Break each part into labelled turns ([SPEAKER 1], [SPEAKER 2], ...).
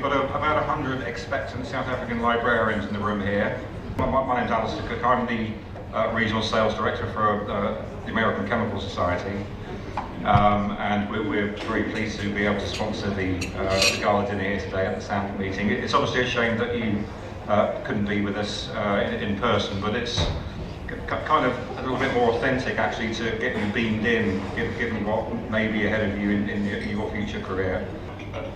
[SPEAKER 1] We've got about 100 expectant South African librarians in the room here. My name's Alistair Cook. I'm the Regional Sales Director for the American Chemical Society. And we're very pleased to be able to sponsor the gala dinner here today at the SAP meeting. It's obviously a shame that you couldn't be with us in person, but it's kind of a little bit more authentic actually to get you beamed in, given what may be ahead of you in your future career.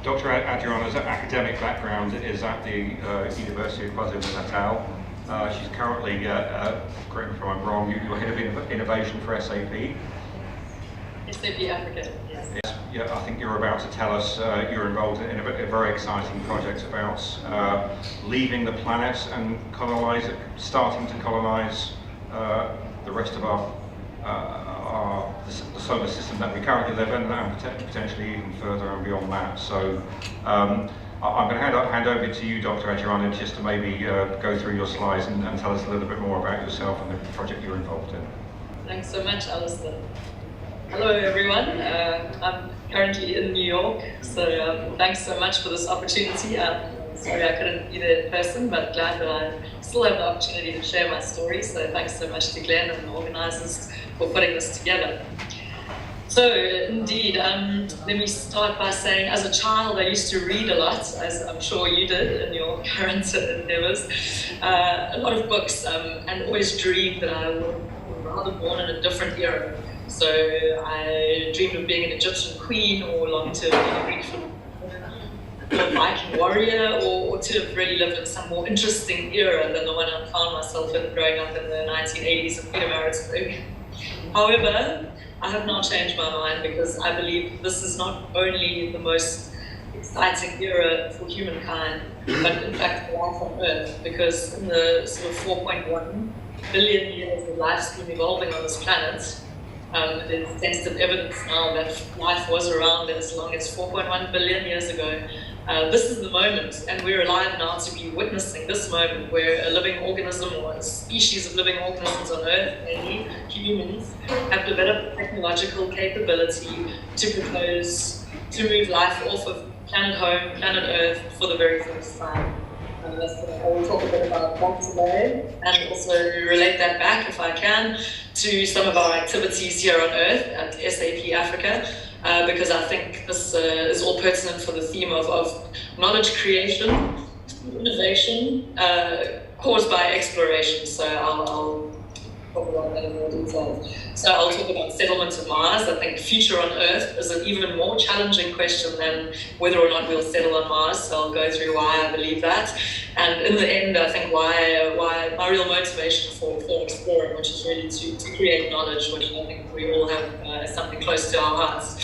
[SPEAKER 1] Dr. Adriana's academic background is at the University of KwaZulu-Natal. She's currently, correct me if I'm wrong, you're head of innovation for SAP.
[SPEAKER 2] SAP Africa, yes.
[SPEAKER 1] Yeah, I think you're about to tell us you're involved in a very exciting project about leaving the planet and starting to colonize the rest of the solar system that we currently live in, and potentially even further and beyond that. So I'm going to hand over to you, Dr. Adriana, just to maybe go through your slides and tell us a little bit more about yourself and the project you're involved in.
[SPEAKER 2] Thanks so much, Alistair. Hello everyone, I'm currently in New York, so thanks so much for this opportunity. Sorry I couldn't be there in person, but glad that I still have the opportunity to share my story, so thanks so much to Glenn and the organisers for putting this together. So indeed, let me start by saying as a child I used to read a lot, as I'm sure you did in your current endeavours, a lot of books, and always dreamed that I would rather born in a different era. So I dreamed of being an Egyptian queen, or longed to be a Greek Viking warrior, or to have really lived in some more interesting era than the one I found myself in growing up in the 1980s in Pietermaritzburg. However, I have now changed my mind because I believe this is not only the most exciting era for humankind, but in fact for life on Earth, because in the sort of 4.1 billion years of lifespan evolving on this planet, there's extensive evidence now that life was around as long as 4.1 billion years ago. This is the moment, and we're alive now to be witnessing this moment where a living organism, or a species of living organisms on Earth, mainly humans, have developed technological capability to propose to move life off of planet home, planet Earth, for the very first time. So I will talk a bit about that today, and also relate that back, if I can, to some of our activities here on Earth at SAP Africa, because I think this is all pertinent for the theme of knowledge creation, innovation, caused by exploration. So I'll talk about that in more detail. So I'll talk about settlement of Mars. I think future on Earth is an even more challenging question than whether or not we'll settle on Mars. So I'll go through why I believe that. And in the end, I think why my real motivation for exploring, which is really to create knowledge, which I think we all have as something close to our hearts.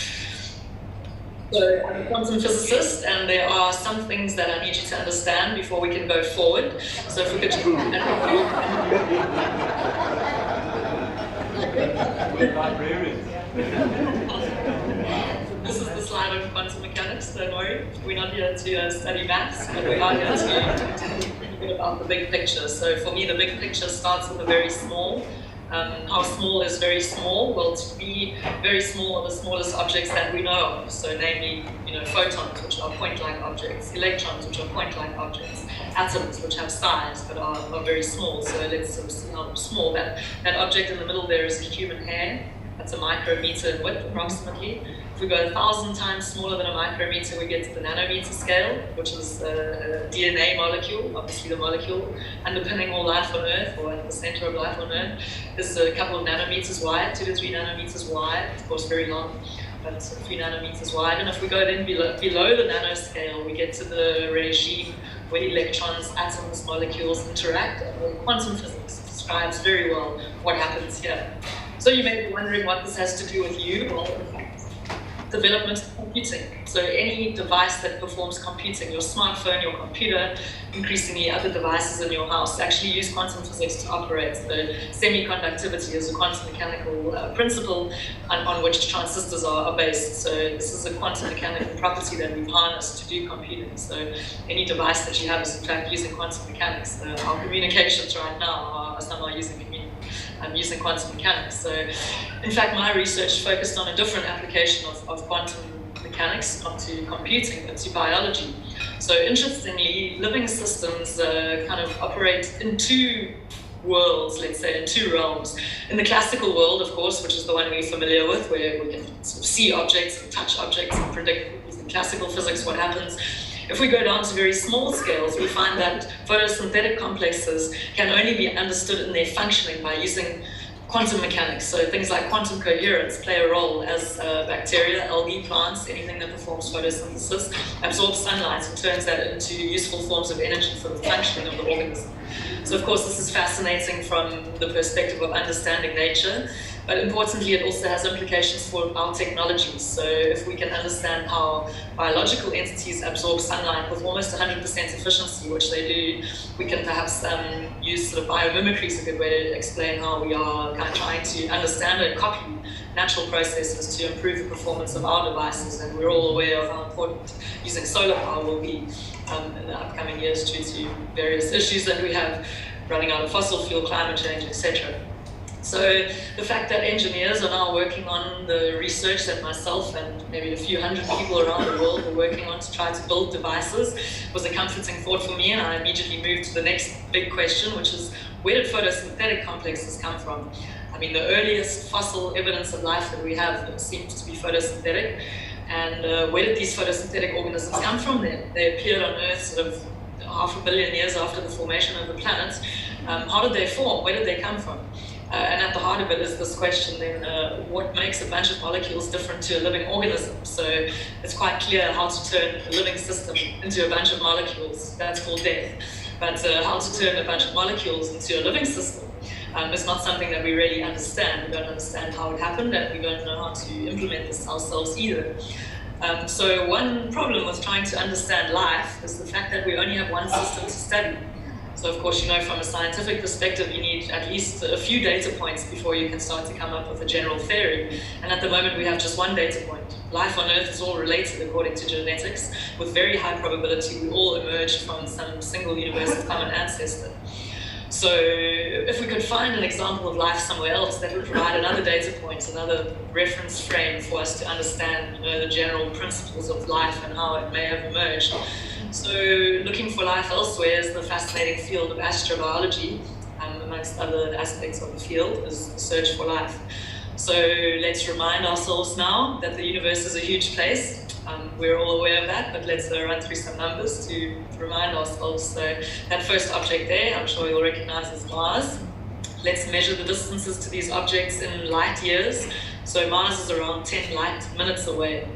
[SPEAKER 2] So I'm a quantum physicist, and there are some things that I need you to understand before we can go forward. So if we could just This is the slide of quantum mechanics, don't worry. We're not here to study maths, but we are here to think a bit about the big picture. So for me, the big picture starts with the very small. How small is very small? Well, to be very small are the smallest objects that we know of. So namely, photons, which are point-like objects, electrons, which are point-like objects, atoms, which have size but are very small. So let's sort of see how small that object in the middle there is. A human hair. That's a micrometer in width, approximately. If we go 1,000 times smaller than a micrometer, we get to the nanometer scale, which is a DNA molecule, obviously the molecule underpinning all life on Earth, or at the center of life on Earth, is a couple of nanometers wide, 2 to 3 nanometers wide, of course very long, but 3 nanometers wide. And if we go then below the nanoscale, we get to the regime where electrons, atoms, molecules interact, and quantum physics describes very well what happens here. So you may be wondering what this has to do with you. Well, in fact, development of computing. So any device that performs computing, your smartphone, your computer, increasingly other devices in your house, actually use quantum physics to operate. So semiconductivity is a quantum mechanical principle on which transistors are based. So this is a quantum mechanical property that we've harnessed to do computing. So any device that you have is in fact using quantum mechanics. Our communications right now are somehow using quantum mechanics. So in fact my research focused on a different application of quantum mechanics, not to computing, but to biology. So interestingly, living systems kind of operate in two worlds, let's say, in two realms. In the classical world, of course, which is the one we're familiar with, where we can sort of see objects and touch objects and predict using classical physics what happens. If we go down to very small scales, we find that photosynthetic complexes can only be understood in their functioning by using quantum mechanics. So things like quantum coherence play a role as bacteria, algae, plants, anything that performs photosynthesis, absorbs sunlight and turns that into useful forms of energy for the functioning of the organism. So of course this is fascinating from the perspective of understanding nature, but importantly it also has implications for our technologies. So if we can understand how biological entities absorb sunlight with almost 100% efficiency, which they do, we can perhaps use sort of biomimicry is a good way to explain how we are kind of trying to understand and copy natural processes to improve the performance of our devices. And we're all aware of how important using solar power will be in the upcoming years due to various issues that we have running out of fossil fuel, climate change, etc. So the fact that engineers are now working on the research that myself and maybe a few hundred people around the world are working on to try to build devices was a comforting thought for me, and I immediately moved to the next big question, which is where did photosynthetic complexes come from? I mean, the earliest fossil evidence of life that we have seems to be photosynthetic, and where did these photosynthetic organisms come from then? They appeared on Earth sort of 500 million years after the formation of the planet. How did they form? Where did they come from? And at the heart of it is this question then, what makes a bunch of molecules different to a living organism? So it's quite clear how to turn a living system into a bunch of molecules. That's called death. But how to turn a bunch of molecules into a living system is not something that we really understand. We don't understand how it happened, and we don't know how to implement this ourselves either. So one problem with trying to understand life is the fact that we only have one system to study. So of course, you know, from a scientific perspective, you need at least a few data points before you can start to come up with a general theory. And at the moment, we have just one data point. Life on Earth is all related according to genetics. With very high probability, we all emerged from some single universal common ancestor. So if we could find an example of life somewhere else, that would provide another data point, another reference frame for us to understand the general principles of life and how it may have emerged. So looking for life elsewhere is the fascinating field of astrobiology, amongst other aspects of the field, is the search for life. So let's remind ourselves now that the universe is a huge place. We're all aware of that, but let's run through some numbers to remind ourselves. So that first object there, I'm sure you'll recognize as Mars. Let's measure the distances to these objects in light years. So Mars is around 10 light minutes away.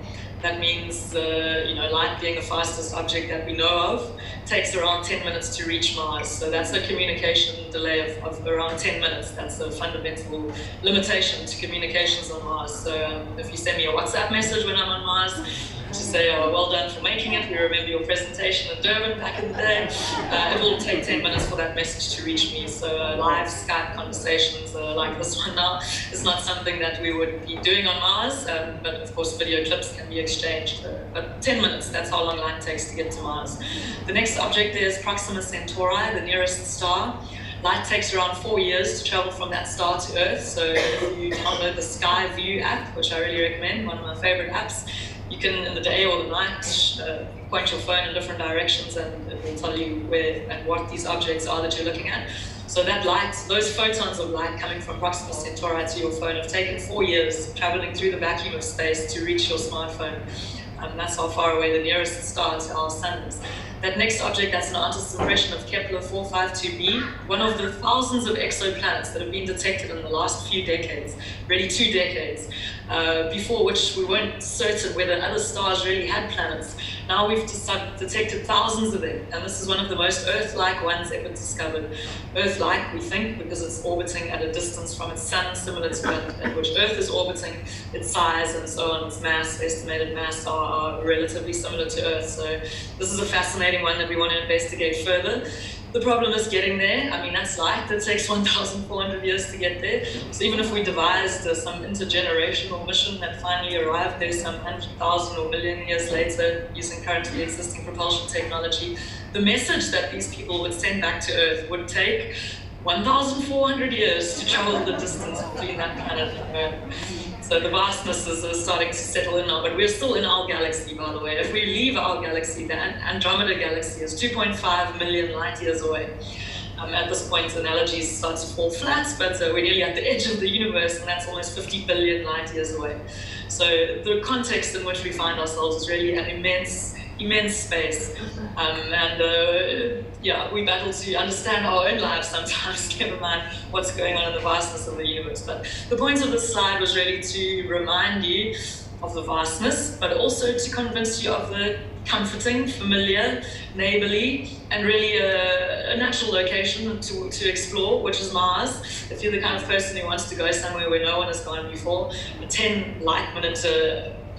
[SPEAKER 2] That means, light being the fastest object that we know of, takes around 10 minutes to reach Mars. So that's a communication delay of around 10 minutes. That's a fundamental limitation to communications on Mars. So if you send me a WhatsApp message when I'm on Mars, to say, oh, well done for making it, we remember your presentation in Durban back in the day, it will take 10 minutes for that message to reach me. So live Skype conversations like this one now is not something that we would be doing on Mars, but of course video clips can be exchanged. But 10 minutes, that's how long light takes to get to Mars. The next object there is Proxima Centauri, the nearest star. Light takes around 4 years to travel from that star to Earth. So if you download the Sky View app, which I really recommend, one of my favorite apps, you can, in the day or the night, point your phone in different directions and it will tell you where and what these objects are that you're looking at. So that light, those photons of light coming from Proxima Centauri to your phone have taken 4 years traveling through the vacuum of space to reach your smartphone. That's how far away the nearest star to our sun is. That next object, that's an artist's impression of Kepler 452b, one of the thousands of exoplanets that have been detected in the last few decades, really 2 decades, before which we weren't certain whether other stars really had planets. Now we've detected thousands of them, and this is one of the most Earth-like ones ever discovered. Earth-like, we think, because it's orbiting at a distance from its sun, similar to that at which Earth is orbiting. Its size and so on, its mass, estimated mass, are relatively similar to Earth. So this is a fascinating one that we want to investigate further. The problem is getting there. I mean, that's light. That takes 1,400 years to get there. So even if we devised some intergenerational mission that finally arrived there some 100,000 or million years later using currently existing propulsion technology, the message that these people would send back to Earth would take 1,400 years to travel the distance between that planet and Earth. So the vastness is starting to settle in now, but we're still in our galaxy, by the way. If we leave our galaxy, the Andromeda galaxy is 2.5 million light years away. At this point, analogies start to fall flat, but we're nearly at the edge of the universe, and that's almost 50 billion light years away. So the context in which we find ourselves is really an immense space. Yeah, we battle to understand our own lives sometimes, never mind what's going on in the vastness of the universe. But the point of this slide was really to remind you of the vastness, but also to convince you of the comforting, familiar, neighborly, and really a natural location to explore, which is Mars. If you're the kind of person who wants to go somewhere where no one has gone before, a 10 light minute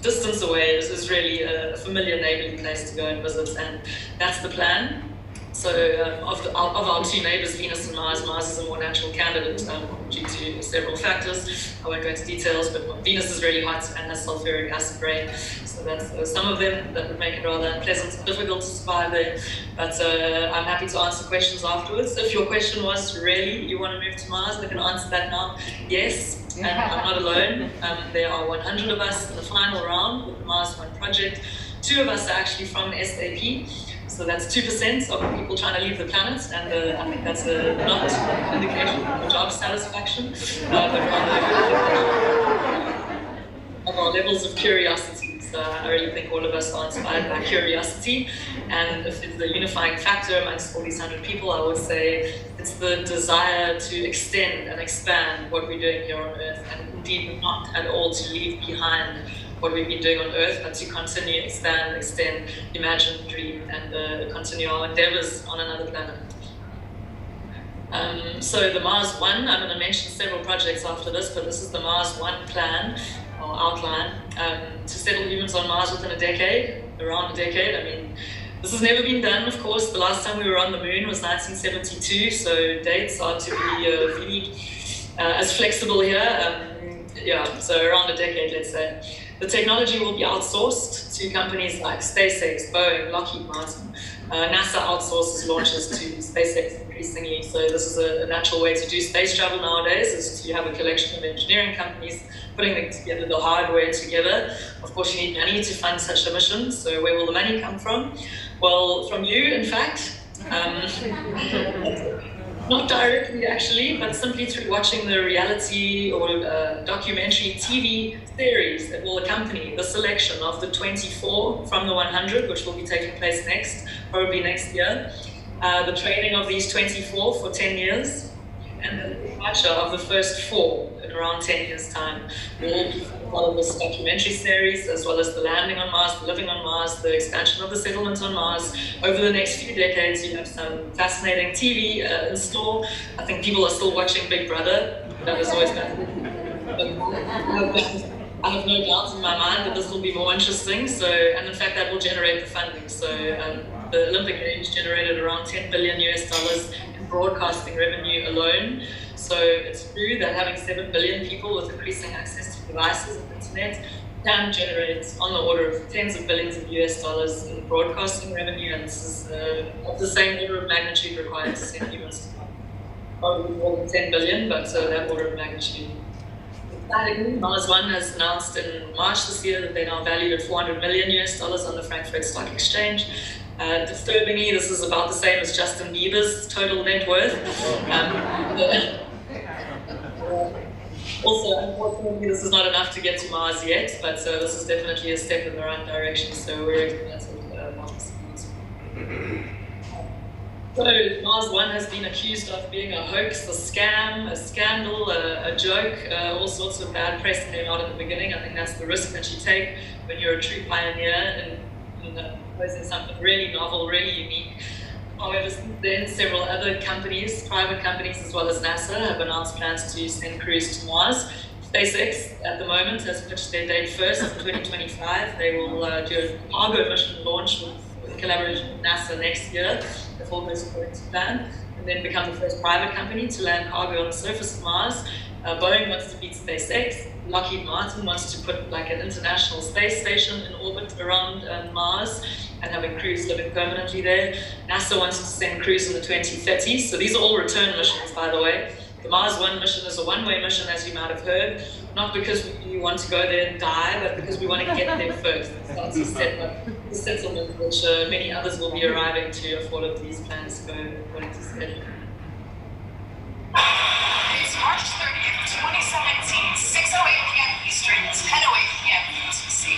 [SPEAKER 2] distance away is really a familiar, neighborly place to go and visit, and that's the plan. So of our two neighbors, Venus and Mars is a more natural candidate due to several factors. I won't go into details, but Venus is really hot and has sulfuric acid rain. So that's some of them that would make it rather unpleasant and difficult to survive there. But I'm happy to answer questions afterwards. If your question was, really, you want to move to Mars, I can answer that now. Yes, and I'm not alone. There are 100 of us in the final round with the Mars One project. 2 of us are actually from SAP. So that's 2% of people trying to leave the planet, and I think that's not an indication of job satisfaction, but of our levels of curiosity. So I really think all of us are inspired by curiosity, and if it's the unifying factor amongst all these 100 people, I would say it's the desire to extend and expand what we're doing here on Earth, and indeed not at all to leave behind what we've been doing on Earth, but to continue, expand, extend, imagine, dream, and continue our endeavors on another planet. So the Mars One, I'm going to mention several projects after this, but this is the Mars One plan, or outline, to settle humans on Mars within a decade, around a decade. I mean, this has never been done, of course. The last time we were on the moon was 1972, so dates are to be viewed as flexible here. Yeah, so around a decade, let's say. The technology will be outsourced to companies like SpaceX, Boeing, Lockheed Martin. NASA outsources launches to SpaceX increasingly, so this is a natural way to do space travel nowadays, is to have a collection of engineering companies putting together the hardware together. Of course, you need money to fund such a mission, so where will the money come from? Well, from you, in fact. Not directly, actually, but simply through watching the reality or documentary TV series that will accompany the selection of the 24 from the 100, which will be taking place probably next year. The training of these 24 for 10 years, and the departure of the first 4 in around 10 years' time. Will all be part of this documentary series, as well as the landing on Mars, the living on Mars, the expansion of the settlement on Mars. Over the next few decades, you have some fascinating TV in store. I think people are still watching Big Brother. That is always fascinating. I have no doubt in my mind that this will be more interesting. So, and in fact, that will generate the funding. So, the Olympic Games generated around $10 billion in broadcasting revenue alone. So it's true that having 7 billion people with increasing access to devices and internet can generate on the order of tens of billions of US in broadcasting revenue, and this is of the same order of magnitude required to send humans to Mars. Probably more than 10 billion, but that order of magnitude. Mars One has announced in March this year that they're now valued at $400 million on the Frankfurt Stock Exchange. Disturbingly, this is about the same as Justin Bieber's total net worth. Also, unfortunately, this is not enough to get to Mars yet, but this is definitely a step in the right direction, so we're excited about this. So Mars One has been accused of being a hoax, a scam, a scandal, a joke. All sorts of bad press came out in the beginning. I think that's the risk that you take when you're a true pioneer and proposing something really novel, really unique. However, since then, several other companies, private companies as well as NASA, have announced plans to send crews to Mars. SpaceX, at the moment, has pitched their date first in 2025. They will do a cargo mission launch with collaboration with NASA next year, if all goes according to plan, and then become the first private company to land cargo on the surface of Mars. Boeing wants to beat SpaceX. Lockheed Martin wants to put like an international space station in orbit around Mars and having crews living permanently there. NASA wants to send crews in the 2030s. So these are all return missions, by the way. The Mars 1 mission is a one-way mission, as you might have heard, not because we want to go there and die, but because we want to get there first. Start to set up the settlement, which many others will be arriving to if all of these plans go according to schedule.
[SPEAKER 3] It's March 30th, 2017, 6:08 p.m. Eastern, 10:08 p.m. UTC.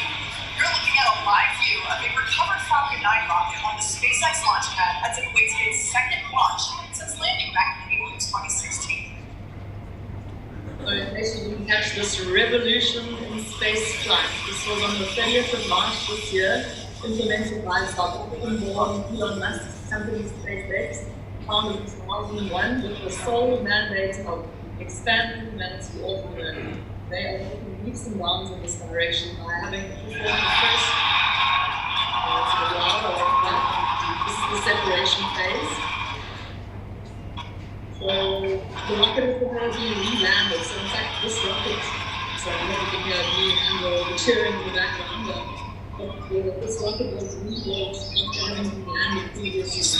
[SPEAKER 3] You're looking at a live view of a recovered Falcon 9 rocket on the SpaceX launch pad as it awaits its second launch since landing back in April 2016.
[SPEAKER 2] So in case you didn't catch this revolution in space flight, this was on the 30th of March this year, implemented by South African-born Elon Musk's company SpaceX, founded in 2001 with the sole mandate of expanding humanity off the Earth. They are making leaps and bounds in this direction by having performed the first this is the separation phase. So the rocket is going to be re-landed. So in fact, this rocket, so I'm not looking at me and the cheering in the background, but this rocket was re-launched after having been landed previously.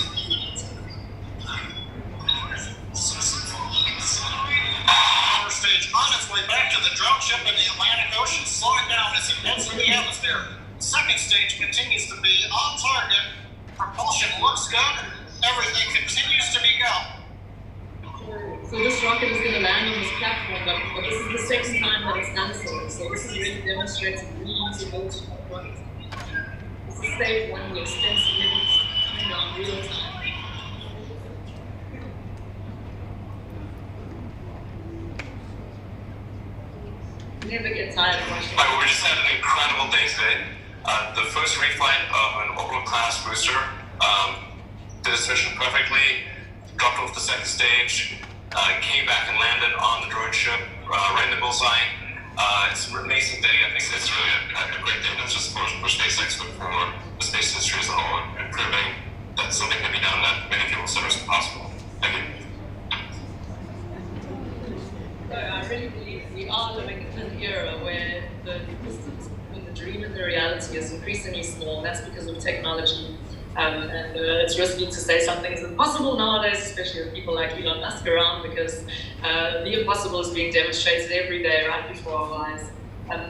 [SPEAKER 4] Stage on its way back to the drone ship in the Atlantic Ocean, slowing down as it heads for the atmosphere. Second stage continues to be on target. Propulsion looks good. Everything continues to be go.
[SPEAKER 2] So this rocket is going to land on this platform, but this is the second time that it's done so. So this is really demonstrating reusability of rockets. This is stage one, the extensive levels coming down real time. Never get tired of watching.
[SPEAKER 5] We just had an incredible day today. The first reflight of an orbital class booster did its mission perfectly, dropped off the second stage, came back and landed on the droid ship, right in the bullseye. It's an amazing day. I think it's really a great day, not just for SpaceX, but for the space industry as a whole, and proving that something can be done that many people said was impossible. Thank you.
[SPEAKER 2] So I really believe we are living in an era where the distance between the dream and the reality is increasingly small. That's because of technology. And it's risky to say something is impossible nowadays, especially with people like Elon Musk around, because the impossible is being demonstrated every day right before our eyes.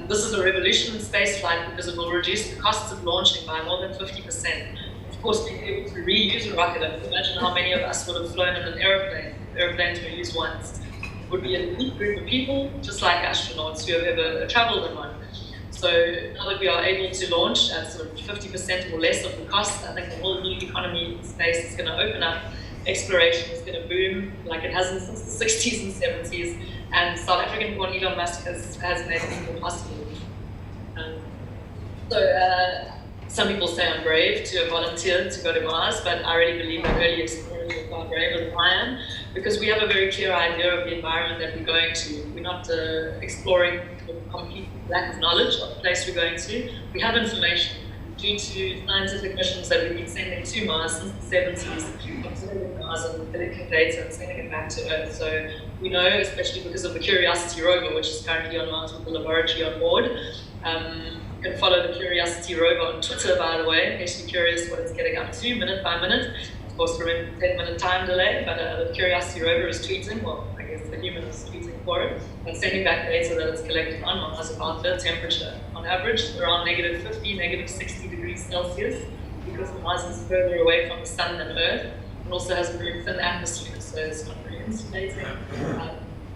[SPEAKER 2] This is a revolution in spaceflight because it will reduce the costs of launching by more than 50%. Of course, being able to reuse a rocket, imagine how many of us would have flown in an airplane. Airplanes were used once. It would be an elite group of people, just like astronauts who have ever traveled in one. So now that we are able to launch at sort of 50% or less of the cost, I think the whole new economy in space is going to open up. Exploration is going to boom like it hasn't since the 60s and 70s. And South African-born Elon Musk has made it possible. Some people say I'm brave to have volunteered to go to Mars, but I really believe that early explorers are far braver than I am, because we have a very clear idea of the environment that we're going to. We're not exploring with complete lack of knowledge of the place we're going to. We have information due to scientific missions that we've been sending to Mars since the 70s, observing Mars and collecting data and sending it back to Earth. So we know, especially because of the Curiosity rover, which is currently on Mars with the laboratory on board. You can follow the Curiosity rover on Twitter, by the way, in case you're curious what it's getting up to, minute by minute. Of course, we're in a 10-minute time delay, but the Curiosity rover is tweeting, well, I guess the human is tweeting for it, and sending back data that it's collected on Mars about the temperature. On average, around -50, -60 degrees Celsius, because Mars is further away from the sun than Earth, and also has a very thin atmosphere, so it's not very insulating.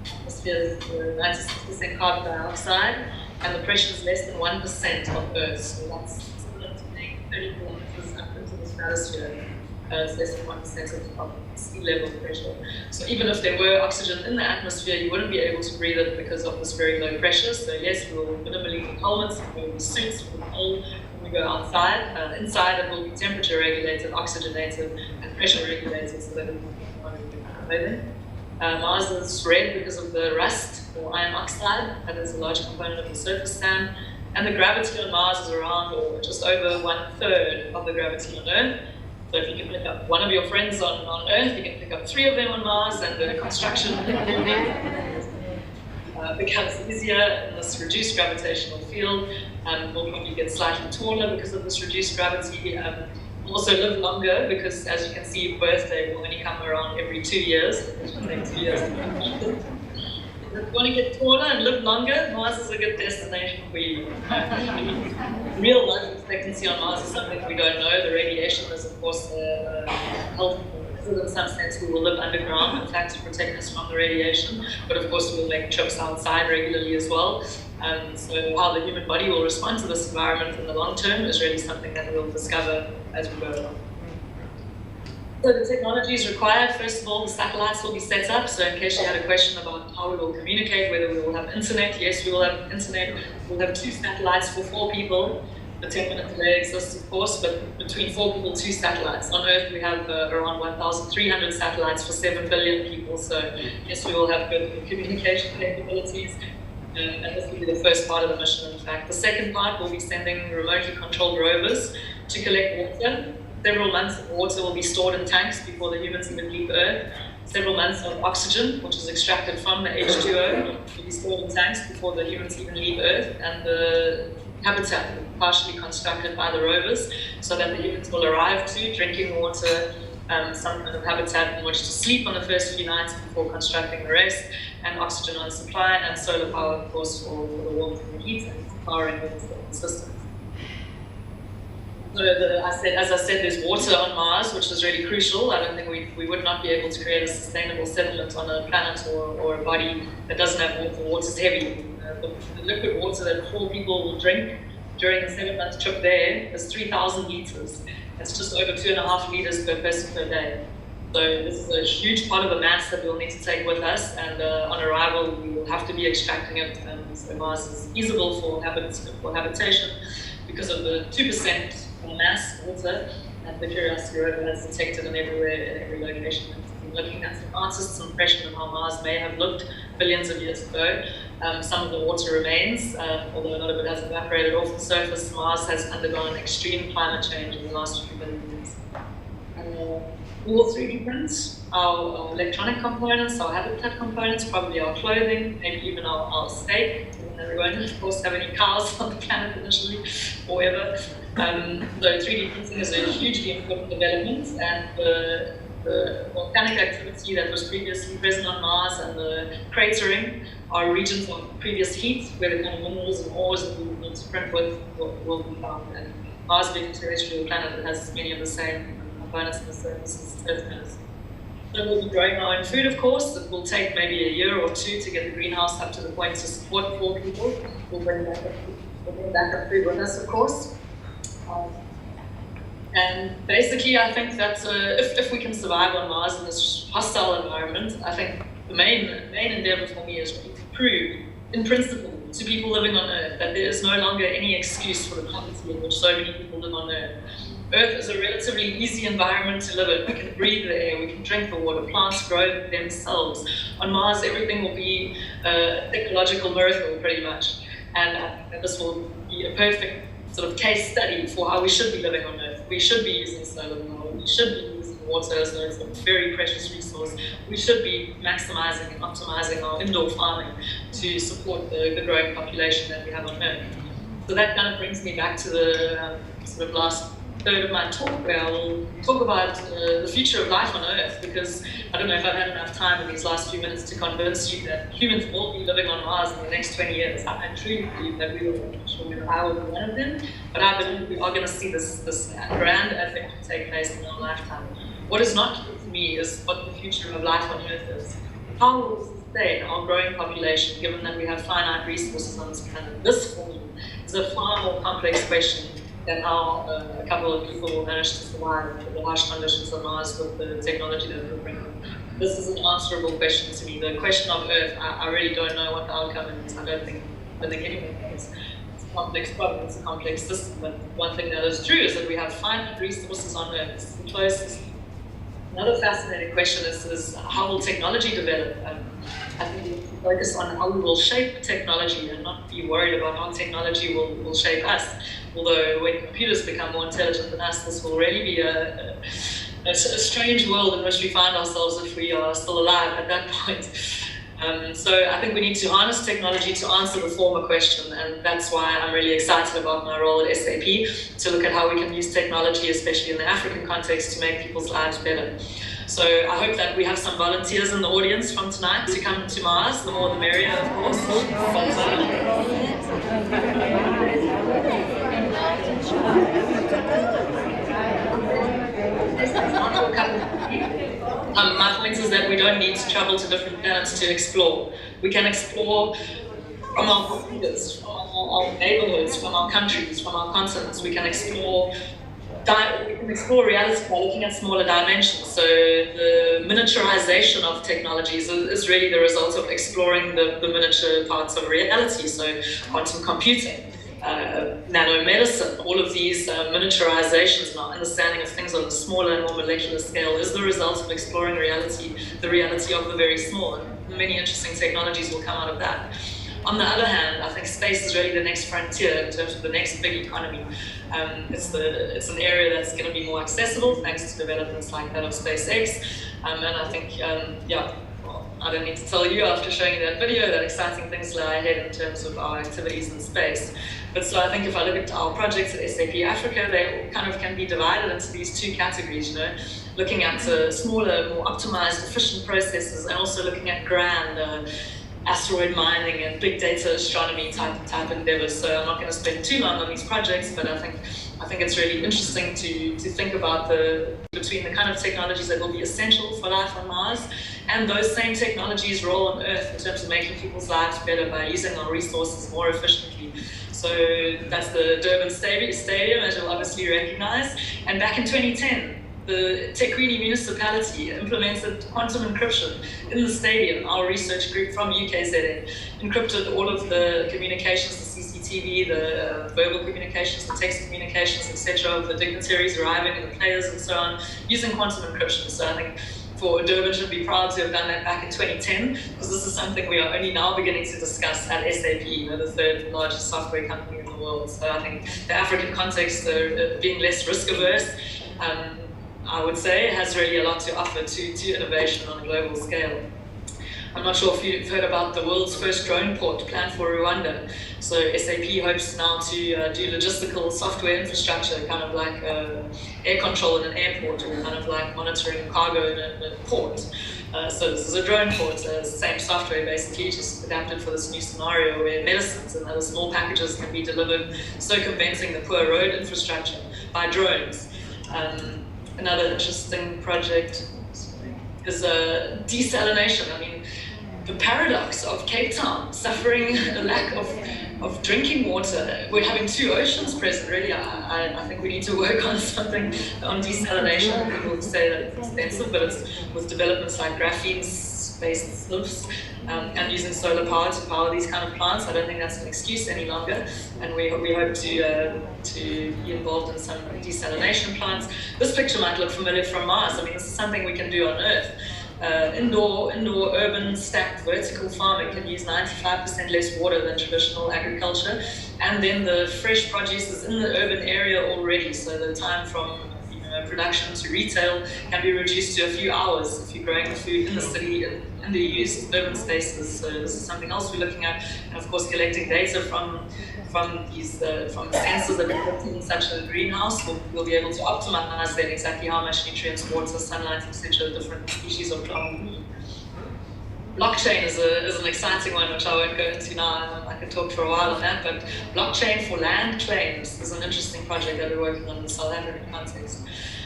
[SPEAKER 2] Atmosphere is 96% carbon dioxide, and the pressure is less than 1% of Earth, so that's equivalent to being 30 kilometers up into the stratosphere. It's less than 1% of sea level pressure. So even if there were oxygen in the atmosphere, you wouldn't be able to breathe it because of this very low pressure. So yes, we will minimally need helmets, we will need suits for the cold when we go outside. Inside it will be temperature regulated, oxygenated, and pressure regulated, so that it will be clothing. Mars is red because of the rust or iron oxide, and is a large component of the surface sand. And the gravity on Mars is around or just over 1/3 of the gravity on Earth. So if you can pick up one of your friends on Earth, you can pick up 3 of them on Mars, and the construction becomes easier in this reduced gravitational field. We'll probably get slightly taller because of this reduced gravity. Also live longer, because as you can see, birthday will only come around every 2 years. If you want to get taller and live longer, Mars is a good destination for you. Real life expectancy on Mars is something we don't know. The radiation is, of course, helpful. In some sense, we will live underground, in fact, to protect us from the radiation. But of course, we will make trips outside regularly as well. So how the human body will respond to this environment in the long term is really something that we'll discover as we go along. So the technologies required, first of all, the satellites will be set up. So in case you had a question about how we will communicate, whether we will have internet, yes, we will have internet. We'll have 2 satellites for 4 people. The 10-minute delay exists, of course, but between 4 people, 2 satellites. On Earth, we have around 1,300 satellites for 7 billion people. So yes, we will have good communication capabilities. And this will be the first part of the mission, in fact. The second part will be sending remotely controlled rovers to collect water. Several months of water will be stored in tanks before the humans even leave Earth. Several months of oxygen, which is extracted from the H2O, will be stored in tanks before the humans even leave Earth. And the habitat will be partially constructed by the rovers so that the humans will arrive to drinking water, some kind of habitat in which to sleep on the first few nights before constructing the rest, and oxygen on supply, and solar power, of course, for the warmth and heat and powering the system. So as I said, there's water on Mars, which is really crucial. I don't think we would not be able to create a sustainable settlement on a planet or a body that doesn't have water. Water's heavy. The liquid water that 4 people will drink during the 7-month trip there is 3,000 liters. It's just over 2.5 liters per person per day. So this is a huge part of the mass that we'll need to take with us, and on arrival we will have to be extracting it. So Mars is feasible for habitation because of the 2% mass water that the Curiosity rover has detected in every location. Looking at some artists' impression of how Mars may have looked billions of years ago. Some of the water remains, although a lot of it has evaporated off the surface. Mars has undergone extreme climate change in the last few billion years. We will 3D print our electronic components, our habitat components, probably our clothing, maybe even our steak. We won't, of course, have any cows on the planet initially, or ever. So 3D printing is a hugely important development, and the volcanic activity that was previously present on Mars and the cratering are regions of previous heat where the kind of minerals and ores that we would need to print with will be found. And Mars being a terrestrial planet, it has many of the same components and the surfaces as Earth has. So we'll be growing our own food, of course. It will take maybe a year or 2 to get the greenhouse up to the point to support 4 people. We'll bring backup food with us, of course. And basically, I think that if we can survive on Mars in this hostile environment, I think the main endeavor for me is to prove, in principle, to people living on Earth that there is no longer any excuse for the poverty in which so many people live on Earth. Earth is a relatively easy environment to live in. We can breathe the air, we can drink the water, plants grow themselves. On Mars, everything will be an ecological miracle, pretty much. And I think that this will be a perfect sort of case study for how we should be living on Earth. We should be using solar power, we should be using water as a very precious resource. We should be maximizing and optimizing our indoor farming to support the growing population that we have on Earth. So that kind of brings me back to the sort of last third of my talk, where I will talk about the future of life on Earth, because I don't know if I've had enough time in these last few minutes to convince you that humans will be living on Mars in the next 20 years. I truly believe that we will. I'm sure I will be one of them, but I believe we are going to see this grand epic take place in our lifetime. What is not clear to me is what the future of life on Earth is. How will we sustain our growing population, given that we have finite resources on this planet? This, for me, is a far more complex question than how a couple of people will manage to survive the harsh conditions on Mars with the technology that we're bringing. This is an answerable question to me. The question of Earth, I really don't know what the outcome is. I don't think anyone knows. It's a complex problem, it's a complex system, but one thing that is true is that we have finite resources on Earth. It's the closest. Another fascinating question is how will technology develop? I think we need to focus on how we will shape technology and not be worried about how technology will shape us. Although when computers become more intelligent than us, this will really be a strange world in which we find ourselves if we are still alive at that point. So I think we need to harness technology to answer the former question, and that's why I'm really excited about my role at SAP, to look at how we can use technology, especially in the African context, to make people's lives better. So I hope that we have some volunteers in the audience from tonight to come to Mars. The more the merrier, of course. My point is that we don't need to travel to different planets to explore. We can explore from our borders, from our neighborhoods, from our countries, from our continents. We can explore reality by looking at smaller dimensions. So the miniaturization of technologies is really the result of exploring the miniature parts of reality. So quantum computing, nanomedicine, all of these miniaturizations and our understanding of things on a smaller and more molecular scale is the result of exploring reality, the reality of the very small. And many interesting technologies will come out of that. On the other hand, I think space is really the next frontier in terms of the next big economy. It's an area that's going to be more accessible thanks to developments like that of SpaceX. And I think, I don't need to tell you after showing you that video that exciting things lie ahead in terms of our activities in space. But so I think if I look at our projects at SAP Africa, they kind of can be divided into these two categories, looking at smaller, more optimized, efficient processes, and also looking at grand asteroid mining and big data astronomy type endeavors. So I'm not going to spend too long on these projects, but I think it's really interesting to think about between the kind of technologies that will be essential for life on Mars and those same technologies role on Earth in terms of making people's lives better by using our resources more efficiently. So that's the Durban Stadium, as you'll obviously recognize. And back in 2010, the Tekwini municipality implemented quantum encryption in the stadium. Our research group from UKZN encrypted all of the communications, the CCTV, the verbal communications, the text communications, etc. of the dignitaries arriving and the players and so on, using quantum encryption. So I think Durban should be proud to have done that back in 2010, because this is something we are only now beginning to discuss at SAP, the third largest software company in the world. So I think the African context, being less risk averse, I would say, has really a lot to offer to innovation on a global scale. I'm not sure if you've heard about the world's first drone port planned for Rwanda. So SAP hopes now to do logistical software infrastructure, kind of like air control in an airport, or kind of like monitoring cargo in a port. So this is a drone port, the same software basically, just adapted for this new scenario where medicines and other small packages can be delivered, circumventing the poor road infrastructure by drones. Another interesting project is desalination. I mean, the paradox of Cape Town suffering a lack of drinking water. We're having two oceans present, really. I think we need to work on something on desalination. People say that it's expensive, but it's with developments like graphene-based slips and using solar power to power these kind of plants. I don't think that's an excuse any longer, and we hope to be involved in some desalination plants. This picture might look familiar from Mars. I mean, this is something we can do on Earth. Indoor urban stacked vertical farming can use 95% less water than traditional agriculture, and then the fresh produce is in the urban area already, so the time from production to retail can be reduced to a few hours if you're growing the food in the city in the used urban spaces. So this is something else we're looking at, and of course collecting data from these sensors that are put in such a greenhouse. We'll be able to optimize then exactly how much nutrients, water, sunlight, etc. different species of plant need. Blockchain is an exciting one, which I won't go into now. I could talk for a while on that, but blockchain for land claims is an interesting project that we're working on in the South African context.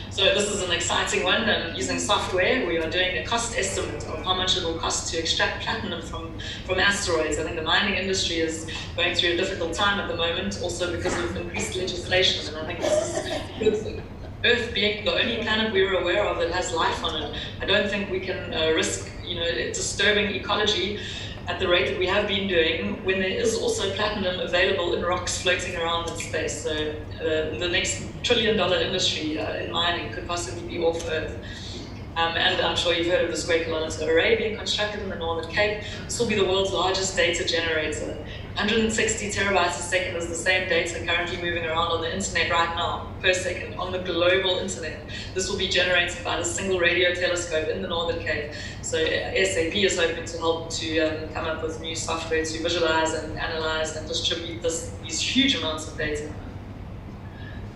[SPEAKER 2] So this is an exciting one, and using software, we are doing a cost estimate of how much it will cost to extract platinum from asteroids. I think the mining industry is going through a difficult time at the moment, also because of increased legislation, and I think this is a good thing. Earth being the only planet we're aware of that has life on it, I don't think we can risk disturbing ecology at the rate that we have been doing when there is also platinum available in rocks floating around in space. So the next $1 trillion industry in mining could possibly be off Earth. And I'm sure you've heard of the Square Kilometre Array being constructed in the Northern Cape. This will be the world's largest data generator. 160 terabytes a second is the same data currently moving around on the internet right now, per second, on the global internet. This will be generated by the single radio telescope in the Northern Cape. So SAP is hoping to help to come up with new software to visualize and analyze and distribute these huge amounts of data.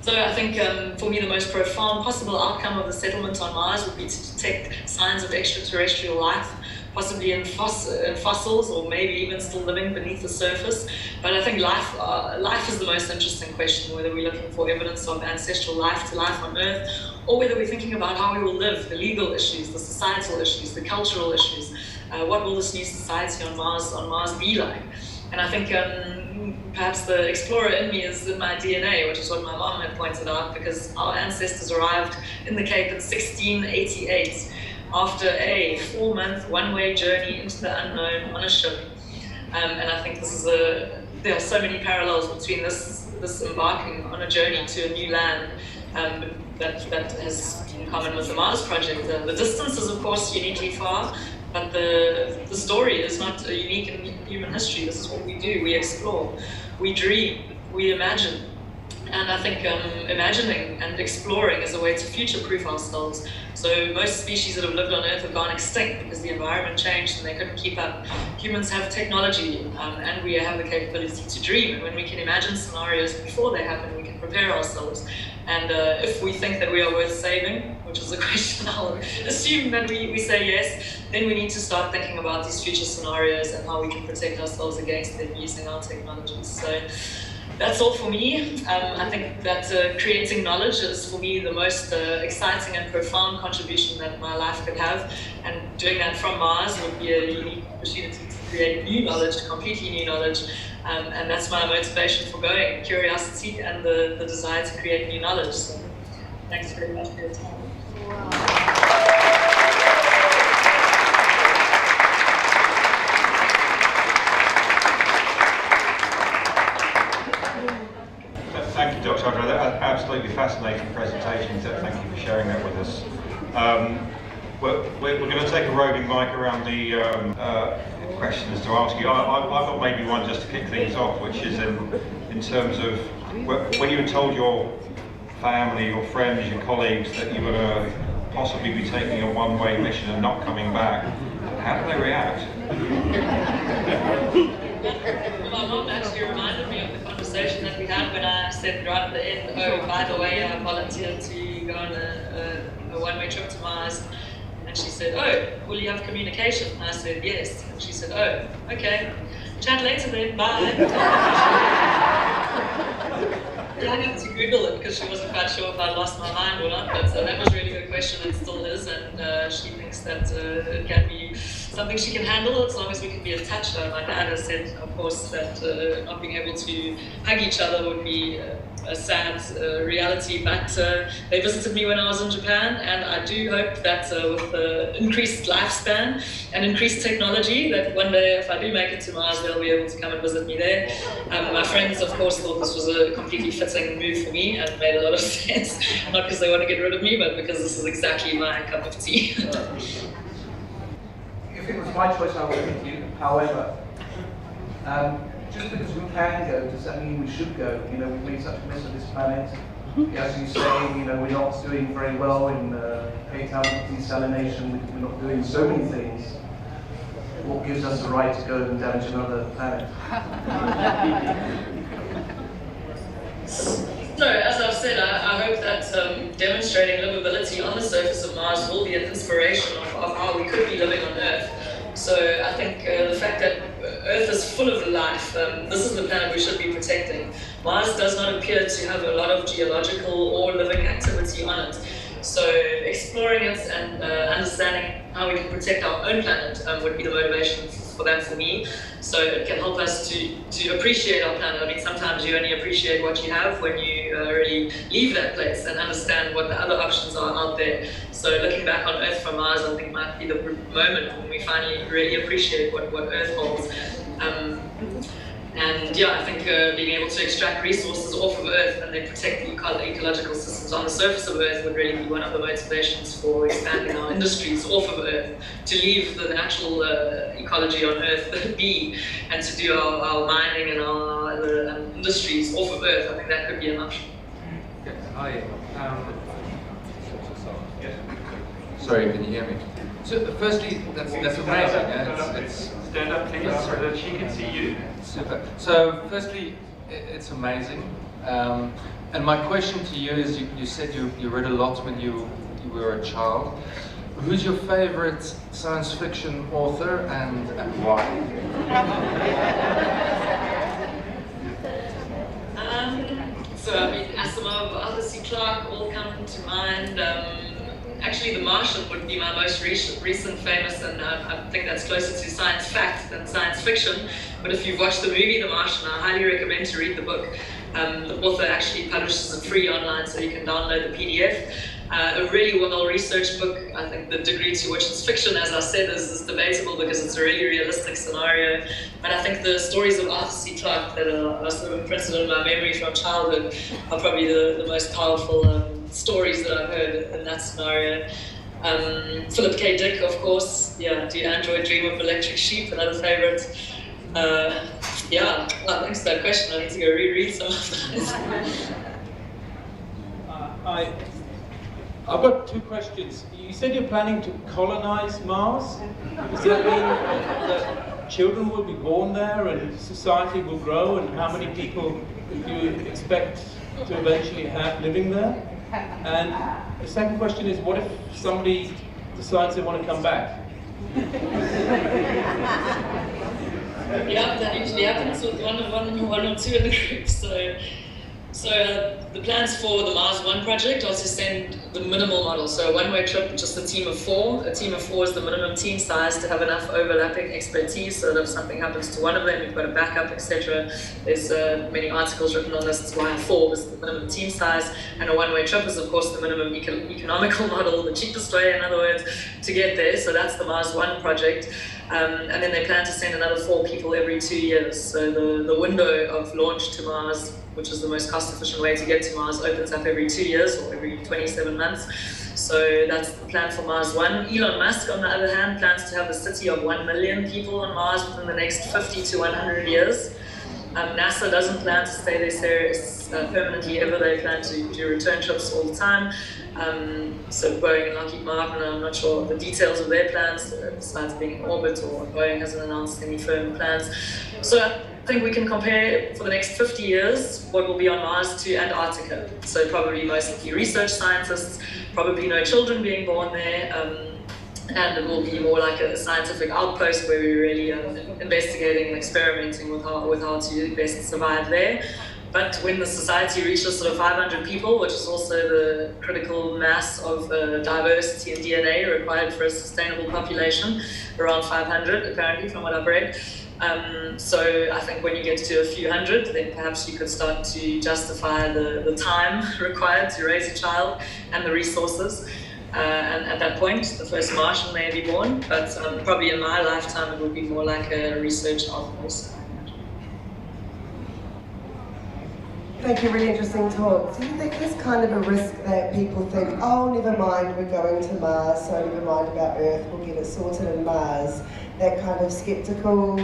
[SPEAKER 2] So I think for me the most profound possible outcome of the settlement on Mars would be to detect signs of extraterrestrial life, possibly in fossils or maybe even still living beneath the surface. But I think life is the most interesting question, whether we're looking for evidence of ancestral life to life on Earth, or whether we're thinking about how we will live, the legal issues, the societal issues, the cultural issues. What will this new society on Mars be like? And I think perhaps the explorer in me is in my DNA, which is what my mom had pointed out, because our ancestors arrived in the Cape in 1688 after a 4-month one-way journey into the unknown on a ship. And I think there are so many parallels between this embarking on a journey to a new land that has in common with the Mars project. The distance is of course uniquely far, but the story is not unique in human history. This is what we do. We explore, we dream, we imagine. And I think imagining and exploring is a way to future-proof ourselves. So most species that have lived on Earth have gone extinct because the environment changed and they couldn't keep up. Humans have technology and we have the capability to dream. And when we can imagine scenarios before they happen, we can prepare ourselves. And if we think that we are worth saving, which is a question I'll assume that we say yes, then we need to start thinking about these future scenarios and how we can protect ourselves against them using our technologies. So that's all for me. I think that creating knowledge is for me the most exciting and profound contribution that my life could have. And doing that from Mars would be a unique opportunity to create new knowledge, completely new knowledge. And that's my motivation for going, curiosity and the desire to create new knowledge. So thanks very much for your time.
[SPEAKER 6] Wow.
[SPEAKER 1] Thank you, Dr. Adriana. Absolutely fascinating presentation. Thank you for sharing that with us. We're going to take a roving mic around the questions to ask you. I've got maybe one just to kick things off, which is in terms of when you were told your family, your friends, your colleagues that you were going to possibly be taking a one-way mission and not coming back, how did they react?
[SPEAKER 2] My mom actually reminded me of the conversation that we had when I said right at the end, oh, by the way, I volunteered to go on a one-way trip to Mars. And she said, oh, will you have communication? And I said, yes. And she said, oh, okay. Chat later then, bye. I had to Google it because she wasn't quite sure if I lost my mind or not, but that was really her question and still is, and she thinks that it can be something she can handle as long as we can be in touch. My dad has said, of course, that not being able to hug each other would be a sad reality, but they visited me when I was in Japan, and I do hope that with the increased lifespan and increased technology, that one day if I do make it to Mars, they'll be able to come and visit me there. My friends, of course, thought this was a completely fitting move for me and made a lot of sense, not because they want to get rid of me, but because this is exactly my cup of tea.
[SPEAKER 7] If it was my choice, I would with you. However, just because we can go, does that mean we should go? You know, we've made such a mess of this planet. As you say, you know, we're not doing very well in fatal desalination. We're not doing so many things. What gives us the right to go and damage another planet?
[SPEAKER 2] So, as I've said, I hope that demonstrating livability on the surface of Mars will be an inspiration of how we could be living on Earth. So I think the fact that Earth is full of life, this is the planet we should be protecting. Mars does not appear to have a lot of geological or living activity on it. So exploring it and understanding how we can protect our own planet would be the motivation for that for me. So it can help us to appreciate our planet. I mean, sometimes you only appreciate what you have when you really leave that place and understand what the other options are out there. So looking back on Earth from Mars, I think might be the moment when we finally really appreciate what Earth holds. And yeah, I think being able to extract resources off of Earth and then protect the ecological systems on the surface of Earth would really be one of the motivations for expanding our industries off of Earth, to leave the natural ecology on Earth be, and to do our mining and our industries off of Earth. I think that could be an option.
[SPEAKER 6] Yes. Hi. Sorry, can you hear me? So, firstly, that's amazing. It's
[SPEAKER 8] stand up, please, so that she can see you.
[SPEAKER 6] super. So, firstly, it's amazing. And my question to you is: you said you read a lot when you were a child. Who's your favorite science fiction author and why?
[SPEAKER 2] So I mean, Asimov, Arthur C. Clarke all come to mind. Actually, The Martian would be my most recent famous, and I think that's closer to science fact than science fiction. But if you've watched the movie The Martian, I highly recommend to read the book. The author actually publishes it free online, so you can download the PDF. A really well-researched book. I think the degree to which it's fiction, as I said, is debatable because it's a really realistic scenario. But I think the stories of Arthur C. Clarke that are sort of imprinted in my memory from childhood are probably the most powerful stories that I've heard in that scenario. Philip K. Dick, of course. Yeah, Do Android Dream of Electric Sheep? Another favorite. Yeah, well, thanks for that question. I need to go reread some of that.
[SPEAKER 8] I've got two questions. You said you're planning to colonize Mars. Does that mean that children will be born there and society will grow? And how many people do you expect to eventually have living there? And the second question is, what if somebody decides they want to come back?
[SPEAKER 2] Yeah, that usually happens with one or two in the group. So the plans for the Mars One project are to send the minimal model. So a one-way trip, just a team of 4. A team of 4 is the minimum team size to have enough overlapping expertise so that if something happens to one of them, you've got a backup, etc. There's many articles written on this. That's why 4 is the minimum team size. And a one-way trip is, of course, the minimum economical model, the cheapest way, in other words, to get there. So that's the Mars One project. And then they plan to send another 4 people every 2 years. So the window of launch to Mars, which is the most cost-efficient way to get to Mars, opens up every 2 years or every 27 months. So that's the plan for Mars One. Elon Musk, on the other hand, plans to have a city of 1 million people on Mars within the next 50 to 100 years. NASA doesn't plan to stay there permanently ever. They plan to do return trips all the time. So Boeing and Lockheed Martin, I'm not sure the details of their plans, besides being in orbit, or Boeing hasn't announced any firm plans. So I think we can compare for the next 50 years what will be on Mars to Antarctica. So probably mostly research scientists, probably no children being born there, and it will be more like a scientific outpost where we're really investigating and experimenting with how to best survive there. But when the society reaches sort of 500 people, which is also the critical mass of diversity and DNA required for a sustainable population, around 500 apparently from what I've read. So I think when you get to a few hundred, then perhaps you could start to justify the time required to raise a child and the resources. And at that point, the first Martian may be born, but probably in my lifetime it would be more like a research outpost.
[SPEAKER 9] Thank you, really interesting talk. Do you think there's kind of a risk that people think, oh, never mind, we're going to Mars, so never mind about Earth, we'll get it sorted in Mars? That kind of skeptical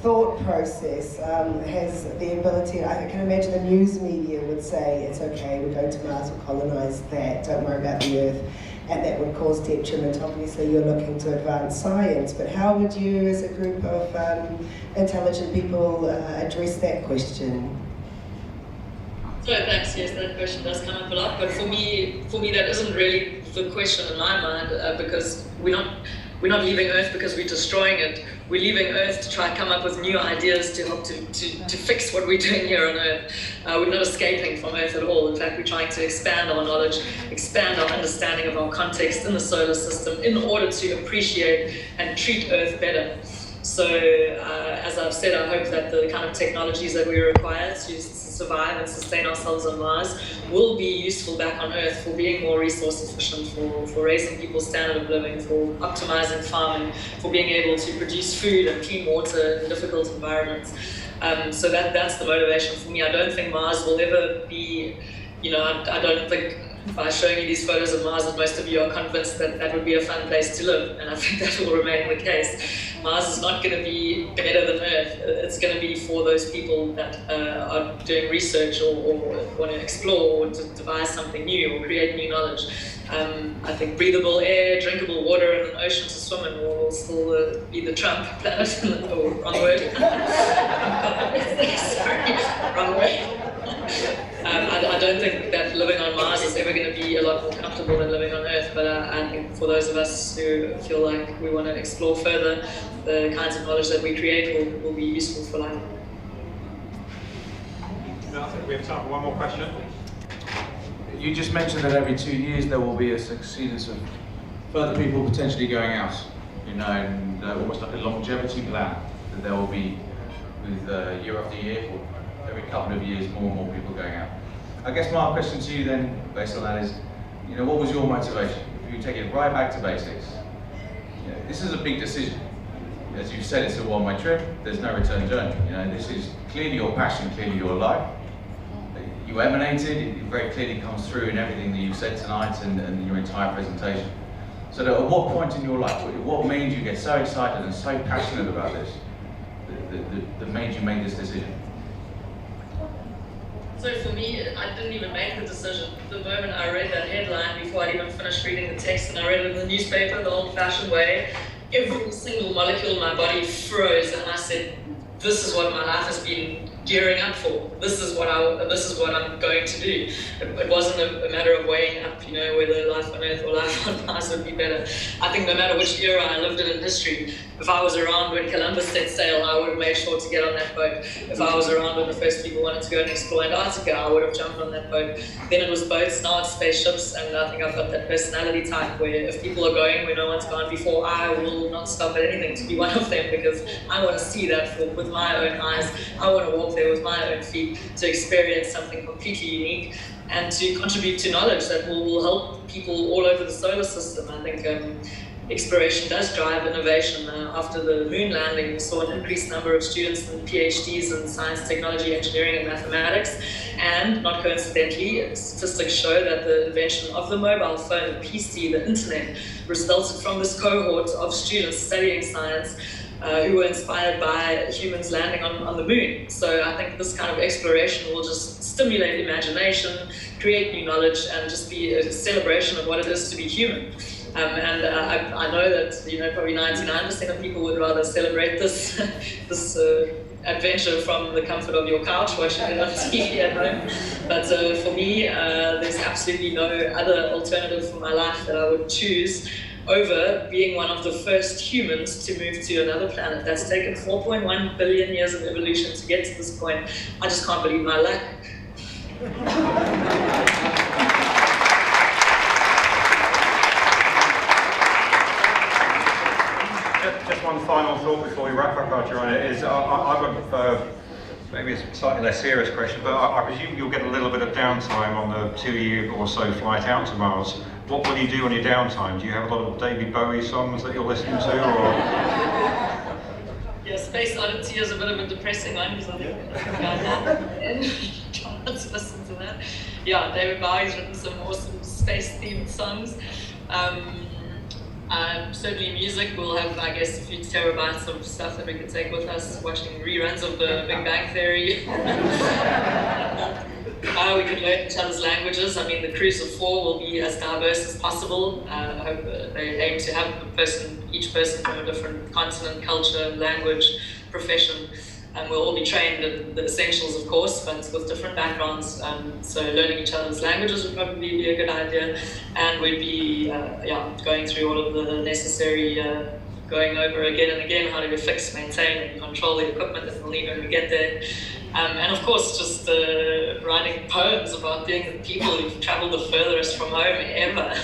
[SPEAKER 9] thought process has the ability, I can imagine the news media would say, it's okay, we're going to Mars, we'll colonize that, don't worry about the Earth, and that would cause detriment. Obviously you're looking to advance science, but how would you as a group of intelligent people address that question?
[SPEAKER 2] So thanks, yes, that question does come up a lot, but for me that isn't really the question in my mind, because we're not leaving Earth because we're destroying it. We're leaving Earth to try and come up with new ideas to help to fix what we're doing here on Earth. We're not escaping from Earth at all. In fact, we're trying to expand our knowledge, expand our understanding of our context in the solar system in order to appreciate and treat Earth better. So, as I've said, I hope that the kind of technologies that we require to survive and sustain ourselves on Mars will be useful back on Earth for being more resource efficient, for raising people's standard of living, for optimizing farming, for being able to produce food and clean water in difficult environments. So that's the motivation for me. I don't think Mars will ever be, I don't think by showing you these photos of Mars that most of you are convinced that that would be a fun place to live, and I think that will remain the case. Mars is not going to be better than Earth. It's going to be for those people that are doing research or want to explore or to devise something new or create new knowledge. I think breathable air, drinkable water, and an ocean to swim in will still be the Trump planet. Oh, wrong word. Sorry, wrong word. I don't think that living on Mars is ever going to be a lot more comfortable than living on Earth, but I think for those of us who feel like we want to explore further, the kinds of knowledge that we create will be useful for life.
[SPEAKER 1] I think we have time for one more question.
[SPEAKER 10] You just mentioned that every 2 years there will be a succedence of further people potentially going out, and almost like a longevity plan that there will be with year after year, or every couple of years, more and more people going out. I guess my question to you then, based on that, is, what was your motivation? If you take it right back to basics, this is a big decision. As you said, it's a one-way trip. There's no return journey. This is clearly your passion, clearly your life. You emanated. It very clearly comes through in everything that you've said tonight and your entire presentation. So, at what point in your life, what made you get so excited and so passionate about this, that made you make this decision?
[SPEAKER 2] So for me, I didn't even make the decision. The moment I read that headline, before I'd even finished reading the text, and I read it in the newspaper the old-fashioned way, every single molecule in my body froze, and I said, this is what my life has been gearing up for. This is what I'm going to do. It wasn't a matter of weighing up, whether life on Earth or life on Mars would be better. I think no matter which era I lived in history, if I was around when Columbus set sail, I would have made sure to get on that boat. If I was around when the first people wanted to go and explore Antarctica, I would have jumped on that boat. Then it was boats, now it's spaceships, and I think I've got that personality type where if people are going where no one's gone before, I will not stop at anything to be one of them, because I want to see that with my own eyes. I want to walk there with my own feet to experience something completely unique and to contribute to knowledge that will help people all over the solar system. I think exploration does drive innovation. After the moon landing, we saw an increased number of students and PhDs in science, technology, engineering, and mathematics. And not coincidentally, statistics show that the invention of the mobile phone, the PC, the internet, resulted from this cohort of students studying science who were inspired by humans landing on the moon. So I think this kind of exploration will just stimulate imagination, create new knowledge, and just be a celebration of what it is to be human. I know that probably 99% of people would rather celebrate this adventure from the comfort of your couch watching it on TV at home. But for me, there's absolutely no other alternative for my life that I would choose over being one of the first humans to move to another planet. That's taken 4.1 billion years of evolution to get to this point. I just can't believe my luck.
[SPEAKER 1] Just one final thought before we wrap up, Adriana, is I've got maybe a slightly less serious question, but I presume you'll get a little bit of downtime on the 2-year or so flight out to Mars. What will you do on your downtime? Do you have a lot of David Bowie songs that you're listening to, or?
[SPEAKER 2] Yeah, Space Oddity is a bit of a depressing one, because I try not to listen to that. Yeah, David Bowie's written some awesome space-themed songs. Certainly music, we'll have, I guess, a few terabytes of stuff that we can take with us, watching reruns of the Big Bang Theory. We could learn each other's languages. I mean, the crews of 4 will be as diverse as possible. I hope they aim to have each person from a different continent, culture, language, profession. And we'll all be trained in the essentials, of course, but with different backgrounds. So learning each other's languages would probably be a good idea. And we'd be going through all of the necessary, going over again and again how to fix, maintain, and control the equipment that we'll need when we get there. And of course, just writing poems about being the people who've traveled the furthest from home ever.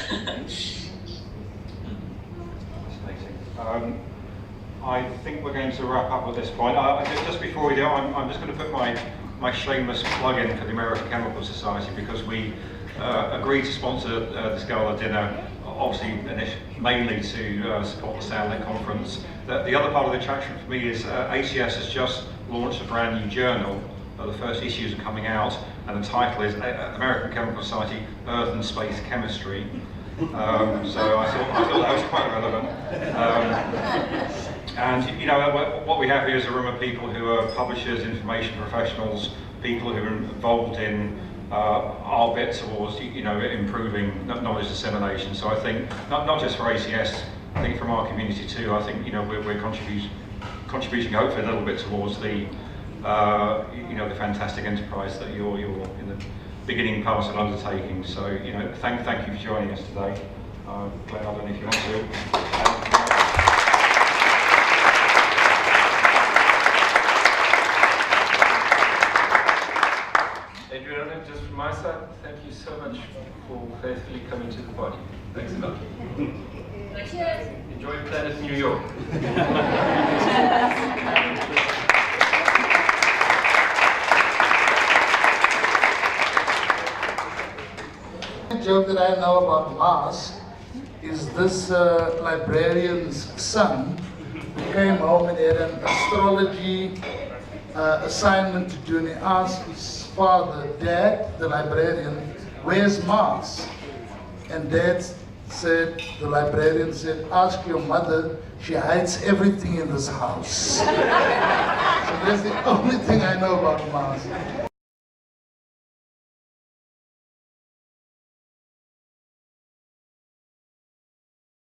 [SPEAKER 1] I think we're going to wrap up at this point. Just before we do, I'm just going to put my shameless plug in for the American Chemical Society, because we agreed to sponsor this gala dinner obviously mainly to support the SALNet conference. The other part of the attraction for me is ACS has just launched a brand new journal. The first issues are coming out, and the title is American Chemical Society, Earth and Space Chemistry. So I thought that was quite relevant. And you know, what we have here is a room of people who are publishers, information professionals, people who are involved in our bit towards, you know, improving knowledge dissemination. So I think not just for ACS, I think from our community too. I think, you know, we're contributing hopefully a little bit towards the you know, the fantastic enterprise that you're in the beginning parts of undertaking. So, you know, thank you for joining us today. Glenn, I don't know if you want to.
[SPEAKER 6] Adriana, just from my side, thank you so much for faithfully coming to the party. Thanks a lot. Enjoy Planet New York.
[SPEAKER 11] The joke that I know about Mars is this librarian's son came home and had an astrology assignment to do, and he asked his father, Dad, the librarian, where's Mars? And Dad said, the librarian said, ask your mother, she hides everything in this house. So that's the only thing I know about Mars.